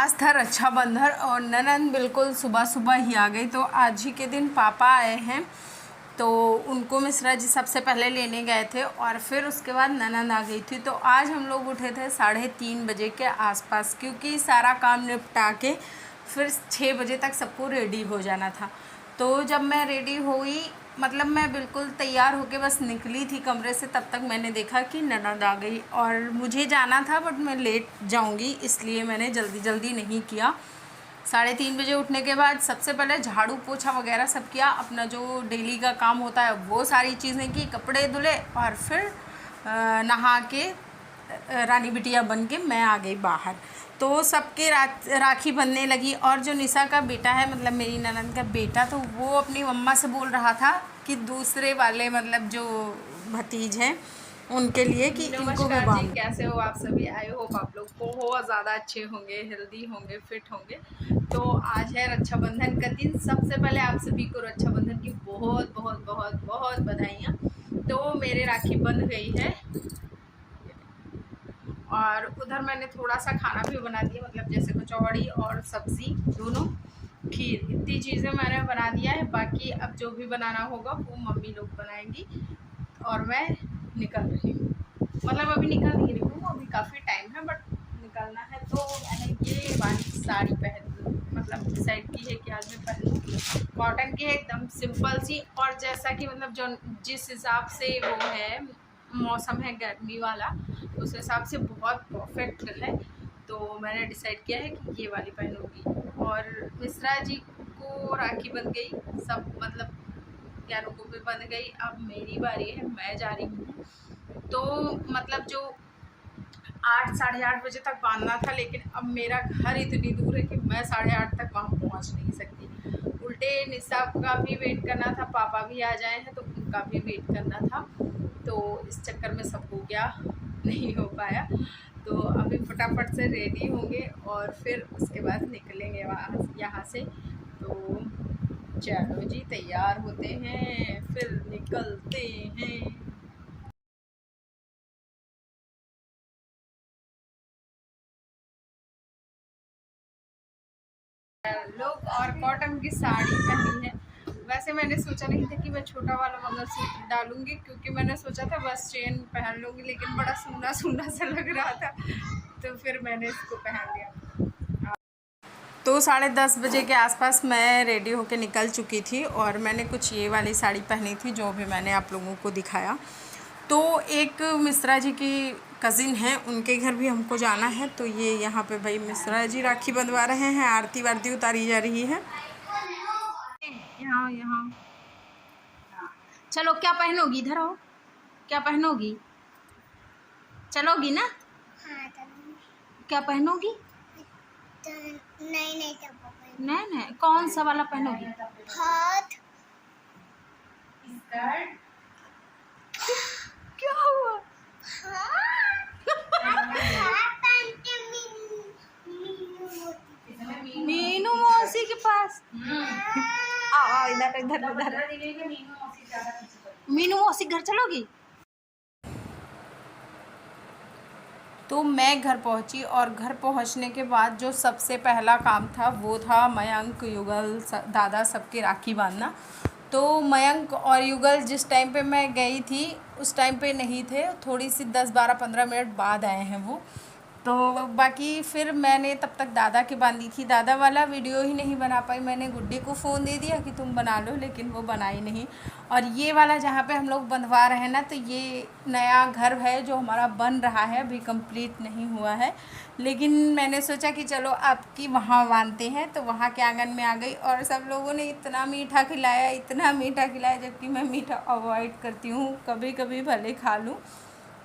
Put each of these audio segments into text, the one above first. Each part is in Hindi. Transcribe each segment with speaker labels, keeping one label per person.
Speaker 1: आज था रक्षाबंधन और ननद बिल्कुल सुबह सुबह ही आ गई। तो आज ही के दिन पापा आए हैं तो उनको मिश्रा जी सबसे पहले लेने गए थे और फिर उसके बाद ननद आ गई थी। तो आज हम लोग उठे थे 3:30 बजे के आसपास, क्योंकि सारा काम निपटा के फिर 6 बजे तक सबको रेडी हो जाना था। तो जब मैं रेडी हुई, मतलब मैं बिल्कुल तैयार होके बस निकली थी कमरे से, तब तक मैंने देखा कि ननद आ गई और मुझे जाना था बट मैं लेट जाऊंगी, इसलिए मैंने जल्दी जल्दी नहीं किया। 3:30 बजे उठने के बाद सबसे पहले झाड़ू पोछा वगैरह सब किया, अपना जो डेली का काम होता है वो सारी चीज़ें की, कपड़े धुले और फिर नहा के रानी बिटिया बन के मैं आ गई बाहर। तो सबके राखी बनने लगी और जो निशा का बेटा है, मतलब मेरी ननद का बेटा, तो वो अपनी मम्मा से बोल रहा था कि दूसरे वाले मतलब जो भतीज हैं उनके लिए कि इनको भी बांध। कैसे हो आप सभी? आई होप आप लोग बहुत ज़्यादा अच्छे होंगे, हेल्दी होंगे, फिट होंगे। तो आज है रक्षाबंधन का दिन। सबसे पहले आप सभी को रक्षाबंधन की बहुत बहुत बहुत बहुत बधाइयाँ। तो मेरे राखी बंध गई है और उधर मैंने थोड़ा सा खाना भी बना दिया, मतलब जैसे कचौड़ी और सब्ज़ी दोनों, खीर, इतनी चीज़ें मैंने बना दिया है। बाकी अब जो भी बनाना होगा वो मम्मी लोग बनाएंगी और मैं निकल रही हूँ। मतलब अभी निकल नहीं रही हूँ, अभी काफ़ी टाइम है बट निकलना है। तो मैंने ये वाली साड़ी मतलब डिसाइड की है कि आज मैं पहनूँ। कॉटन की है, एकदम सिंपल सी, और जैसा कि मतलब जो जिस हिसाब से वो है मौसम है गर्मी वाला, उस हिसाब से बहुत परफेक्ट है। तो मैंने डिसाइड किया है कि ये वाली पहनूंगी। और मिश्रा जी को राखी बन गई, सब मतलब ज्ञानों को भी बन गई। अब मेरी बारी है, मैं जा रही हूँ। तो मतलब जो 8 साढ़े 8 बजे तक बांधना था, लेकिन अब मेरा घर इतनी दूर है कि मैं 8:30 तक वहाँ पहुँच नहीं सकती। उल्टे निशा का भी वेट करना था, पापा भी आ जाए हैं तो उनका भी वेट करना था। तो इस चक्कर में सब हो गया, नहीं हो पाया। तो अभी फटाफट से रेडी होंगे और फिर उसके बाद निकलेंगे वहाँ यहाँ से। तो चलो जी, तैयार होते हैं, फिर निकलते हैं। लोग और कॉटन की साड़ी पहनी है। वैसे मैंने सोचा नहीं था कि मैं छोटा वाला मंगलसूत्र डालूंगी, क्योंकि मैंने सोचा था बस चेन पहन लूँगी, लेकिन बड़ा सूना सूना सा लग रहा था तो फिर मैंने इसको पहन लिया। तो 10:30 बजे के आसपास मैं रेडी होके निकल चुकी थी और मैंने कुछ ये वाली साड़ी पहनी थी जो भी मैंने आप लोगों को दिखाया। तो एक मिश्रा जी की कज़िन है, उनके घर भी हमको जाना है। तो ये यहाँ पे भाई मिश्रा जी राखी बंधवा रहे हैं, आरती वारती उतारी जा रही है यहाँ यहाँ। चलो, क्या पहनोगी? इधर आओ, क्या पहनोगी? चलोगी ना?
Speaker 2: हाँ,
Speaker 1: क्या पहनोगी?
Speaker 2: नहीं नहीं
Speaker 1: नहीं नहीं, कौन सा वाला पहनोगी?
Speaker 2: बहुत
Speaker 1: क्या हुआ? मीनू मौसी के पास। आओ इधर इधर इधर। मीनू मौसी घर चलोगी? तो मैं घर पहुंची और घर पहुंचने के बाद जो सबसे पहला काम था वो था मयंक, युगल, दादा सबके राखी बांधना। तो मयंक और युगल जिस टाइम पे मैं गई थी उस टाइम पे नहीं थे, थोड़ी सी 10-12-15 मिनट बाद आए हैं वो। तो बाकी फिर मैंने तब तक दादा की बांधी थी। दादा वाला वीडियो ही नहीं बना पाई, मैंने गुड्डी को फ़ोन दे दिया कि तुम बना लो, लेकिन वो बनाई नहीं। और ये वाला जहाँ पे हम लोग बंधवा रहे हैं ना, तो ये नया घर है जो हमारा बन रहा है, अभी कंप्लीट नहीं हुआ है। लेकिन मैंने सोचा कि चलो आपकी वहाँ बांधते हैं, तो वहाँ के आंगन में आ गई और सब लोगों ने इतना मीठा खिलाया, इतना मीठा खिलाया, जबकि मैं मीठा अवॉइड करती हूँ, कभी कभी भले खा लूँ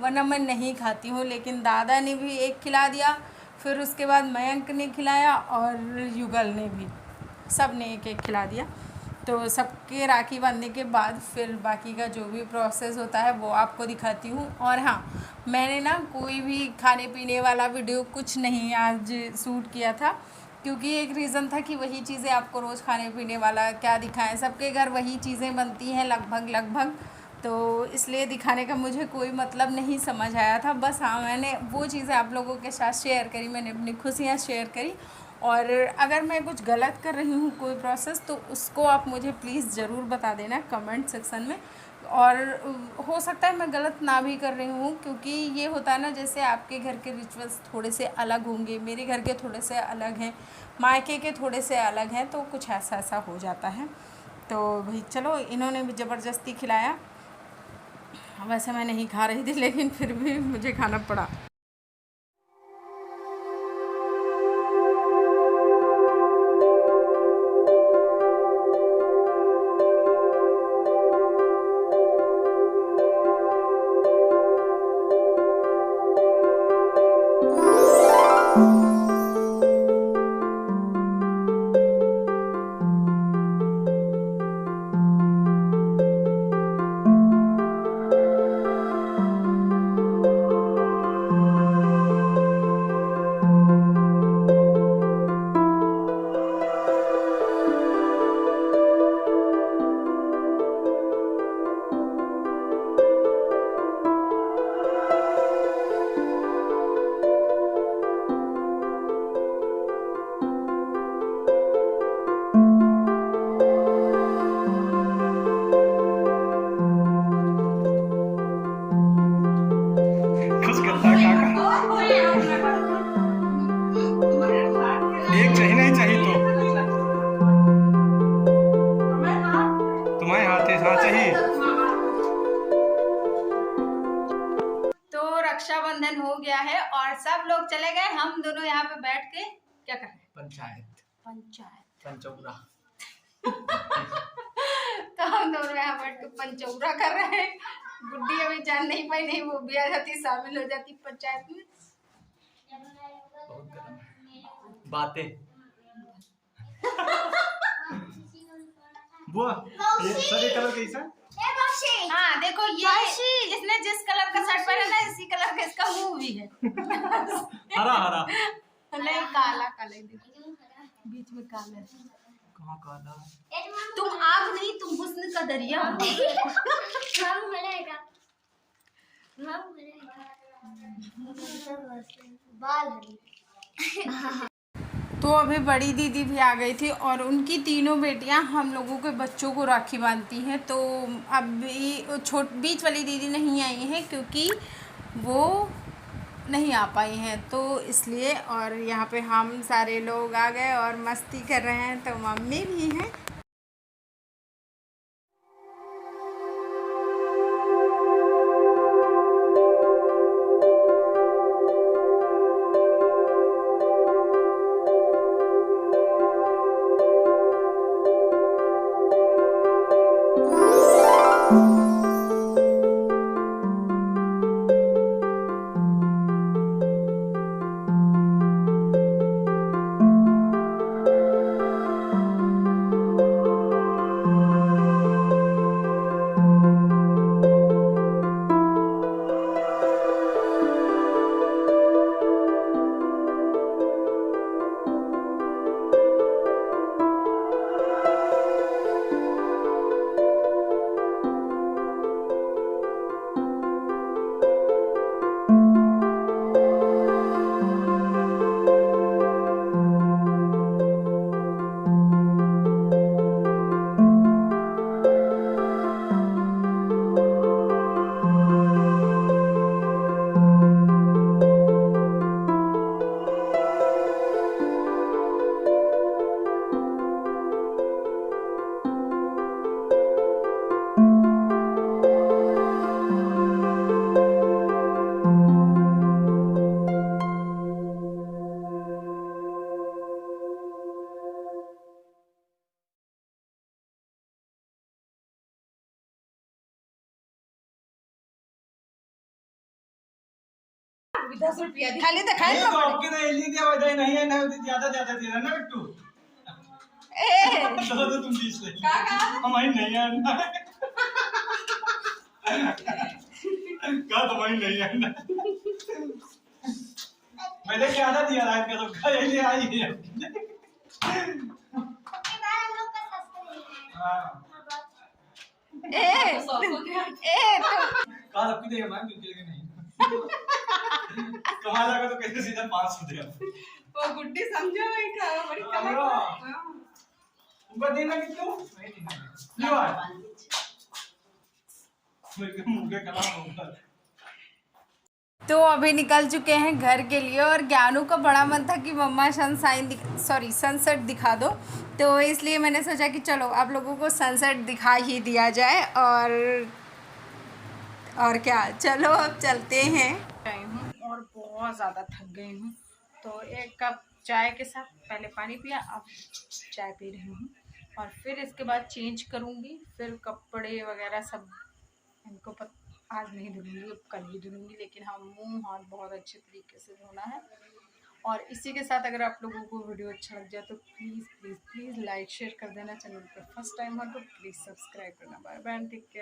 Speaker 1: वरना मैं नहीं खाती हूँ। लेकिन दादा ने भी एक खिला दिया, फिर उसके बाद मयंक ने खिलाया और युगल ने भी, सब ने एक एक खिला दिया। तो सबके राखी बांधने के बाद फिर बाकी का जो भी प्रोसेस होता है वो आपको दिखाती हूँ। और हाँ, मैंने ना कोई भी खाने पीने वाला वीडियो कुछ नहीं आज शूट किया था, क्योंकि एक रीज़न था कि वही चीज़ें आपको रोज़ खाने पीने वाला क्या दिखाएं, सबके घर वही चीज़ें बनती हैं लगभग, तो इसलिए दिखाने का मुझे कोई मतलब नहीं समझ आया था। बस हाँ, मैंने वो चीज़ें आप लोगों के साथ शेयर करी, मैंने अपनी खुशियाँ शेयर करी और अगर मैं कुछ गलत कर रही हूँ कोई प्रोसेस तो उसको आप मुझे प्लीज़ ज़रूर बता देना कमेंट सेक्शन में। और हो सकता है मैं गलत ना भी कर रही हूँ, क्योंकि ये होता है ना, जैसे आपके घर के रिचुअल्स थोड़े से अलग होंगे, मेरे घर के थोड़े से अलग हैं, मायके के थोड़े से अलग हैं, तो कुछ ऐसा ऐसा हो जाता है। तो भाई चलो, इन्होंने भी ज़बरदस्ती खिलाया। वैसे मैं नहीं खा रही थी लेकिन फिर भी मुझे खाना पड़ा।
Speaker 2: एक चाहिए नहीं चाहिए तो तुम्हारे हाथ है, हाँ चाहिए।
Speaker 1: तो रक्षाबंधन हो गया है और सब लोग चले गए, हम दोनों यहाँ पे बैठ के क्या कर रहे हैं? पंचायत
Speaker 2: पंचौरा।
Speaker 1: तो हम दोनों यहाँ बैठ के पंचौरा कर रहे हैं। गुड्डी अभी जान नहीं पाई, नहीं वो भी आ जाती, शामिल हो जाती पंचायत में।
Speaker 2: बहुत गर्म है बातें। बुआ ये सभी कलर कैसा?
Speaker 1: हाँ देखो, ये इसने जिस कलर का शर्ट पहना है इसी कलर का इसका मुंह भी है।
Speaker 2: हरा हरा
Speaker 1: नहीं, काला काला देखो, बीच में काला।
Speaker 2: कहाँ काला?
Speaker 1: तुम आग नहीं, तुम हुस्न का दरिया हो। तो अभी बड़ी दीदी भी आ गई थी और उनकी तीनों बेटियां हम लोगों के बच्चों को राखी बांधती हैं। तो अभी बीच वाली दीदी नहीं आई हैं क्योंकि वो नहीं आ पाई हैं, तो इसलिए। और यहाँ पे हम सारे लोग आ गए और मस्ती कर रहे हैं, तो मम्मी भी हैं। ₹10 खाली तो खाए
Speaker 2: तो आपके तो एली दिया वजह नहीं है ना, ज्यादा ज्यादा दे रहा ना बिट्टू। चलो तो तुम 20 ले हमारी नहीं है ना। क्या तुम्हारी नहीं है ना, मैंने ज्यादा दिया रात का, तो क्या ये आई है। कहा रखी देगा मैम, क्योंकि नहीं कहा लगा तो कैसे सीधा 500 दिया।
Speaker 1: वो गुड्डी समझो भाई, बड़ी
Speaker 2: हमरा ऊपर देना कि तू लियो मेरे मुंह के कला ऊपर।
Speaker 1: तो अभी निकल चुके हैं घर के लिए और ज्ञानू का बड़ा मन था कि मम्मा सनसेट दिखा दो, तो इसलिए मैंने सोचा कि चलो आप लोगों को सनसेट दिखा ही दिया जाए। और क्या, चलो अब चलते हैं। आई हूँ और बहुत ज़्यादा थक गई हूँ, तो एक कप चाय के साथ पहले पानी पिया, अब चाय पी रही हूँ और फिर इसके बाद चेंज करूँगी, फिर कपड़े वगैरह सब इनको आज नहीं धुलूँगी, अब कल ही धुलूँगी, लेकिन हाँ मुंह हाथ बहुत अच्छे तरीके से धोना है। और इसी के साथ अगर आप लोगों को वीडियो अच्छा लग जाए तो please please please like share कर देना। चैनल पर फर्स्ट टाइम हो तो प्लीज़ सब्सक्राइब करना। Bye bye, take care.